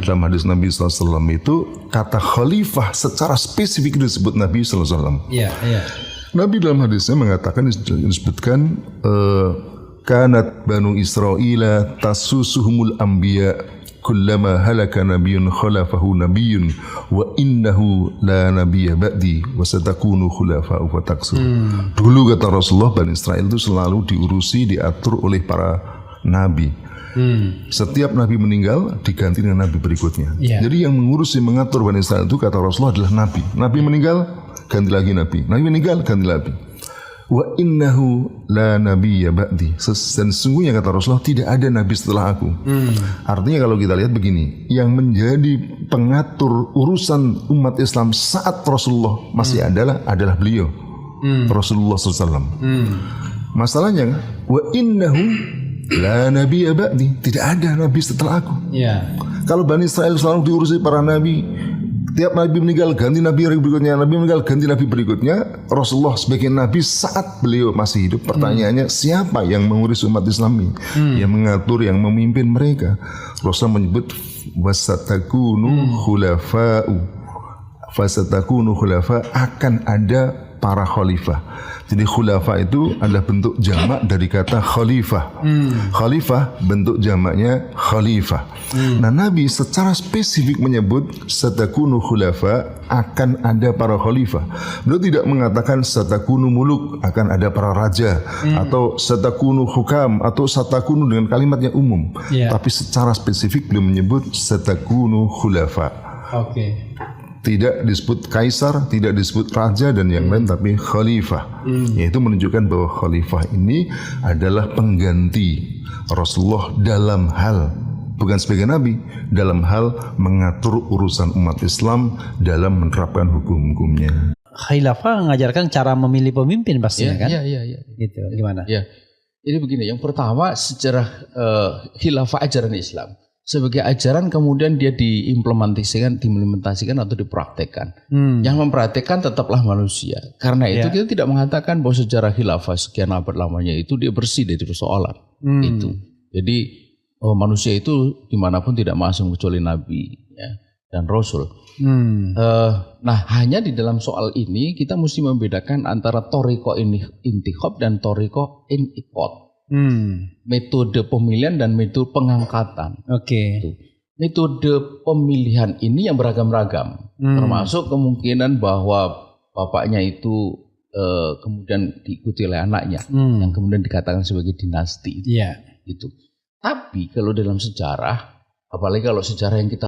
dalam hadis Nabi SAW itu kata khalifah secara spesifik disebut Nabi SAW. Iya, iya. Nabi dalam hadisnya mengatakan, disebutkan kanat banu Israila tasusuhumul anbiya kullama halaka nabiyyun khalafahu nabiyyun wa innahu la nabiyya ba'di wa satakunu khulafa'u fataksur. Dulu kata Rasulullah, Bani Israel itu selalu diurusi, diatur oleh para nabi. Setiap nabi meninggal diganti dengan nabi berikutnya. Jadi yang mengurusi, mengatur Bani Israel itu kata Rasulullah adalah nabi. Nabi meninggal, ganti lagi nabi. Nabi meninggal, ganti nabi. Wa innahu la nabiyya ba'di. Dan sesungguhnya kata Rasulullah tidak ada nabi setelah aku. Artinya kalau kita lihat begini, yang menjadi pengatur urusan umat Islam saat Rasulullah masih adalah beliau, Rasulullah SAW. Masalahnya wa innahu la nabiyya ba'di, tidak ada nabi setelah aku. Kalau Bani Israel selalu diurusi para nabi, tiap nabi meninggal ganti nabi berikutnya, nabi meninggal ganti nabi berikutnya. Rasulullah sebagai nabi saat beliau masih hidup, pertanyaannya siapa yang mengurus umat Islam ini, yang mengatur, yang memimpin mereka? Rasulullah menyebut wasatakunu khulafa'u, fasatakunu khulafa, akan ada para khalifah. Jadi khulafa itu adalah bentuk jamak dari kata khalifah. Khalifah bentuk jamaknya khalifah. Nah, Nabi secara spesifik menyebut satakunu khulafa, akan ada para khalifah. Beliau tidak mengatakan satakunu muluk, akan ada para raja, atau satakunu hukam, atau satakunu dengan kalimat yang umum. Tapi secara spesifik beliau menyebut satakunu khulafa. Tidak disebut kaisar, tidak disebut raja dan yang lain, tapi khalifah. Yaitu menunjukkan bahwa khalifah ini adalah pengganti Rasulullah dalam hal, bukan sebagai nabi, dalam hal mengatur urusan umat Islam dalam menerapkan hukum-hukumnya. Khilafah mengajarkan cara memilih pemimpin pastinya kan? Iya. Gitu, gimana? Ya. Jadi begini, yang pertama sejarah khilafah ajaran Islam. Sebagai ajaran kemudian dia diimplementasikan atau dipraktekkan. Yang mempraktekkan tetaplah manusia. Karena itu kita tidak mengatakan bahwa sejarah khilafah sekian abad lamanya itu dia bersih dari persoalan. Itu. Jadi manusia itu dimanapun tidak masuk kecuali nabi dan rasul. Nah, hanya di dalam soal ini kita mesti membedakan antara toriko intikhob dan toriko inikot. Metode pemilihan dan metode pengangkatan. Metode pemilihan ini yang beragam-ragam, termasuk kemungkinan bahwa bapaknya itu kemudian diikuti oleh anaknya, yang kemudian dikatakan sebagai dinasti. Gitu. Tapi kalau dalam sejarah, apalagi kalau sejarah yang kita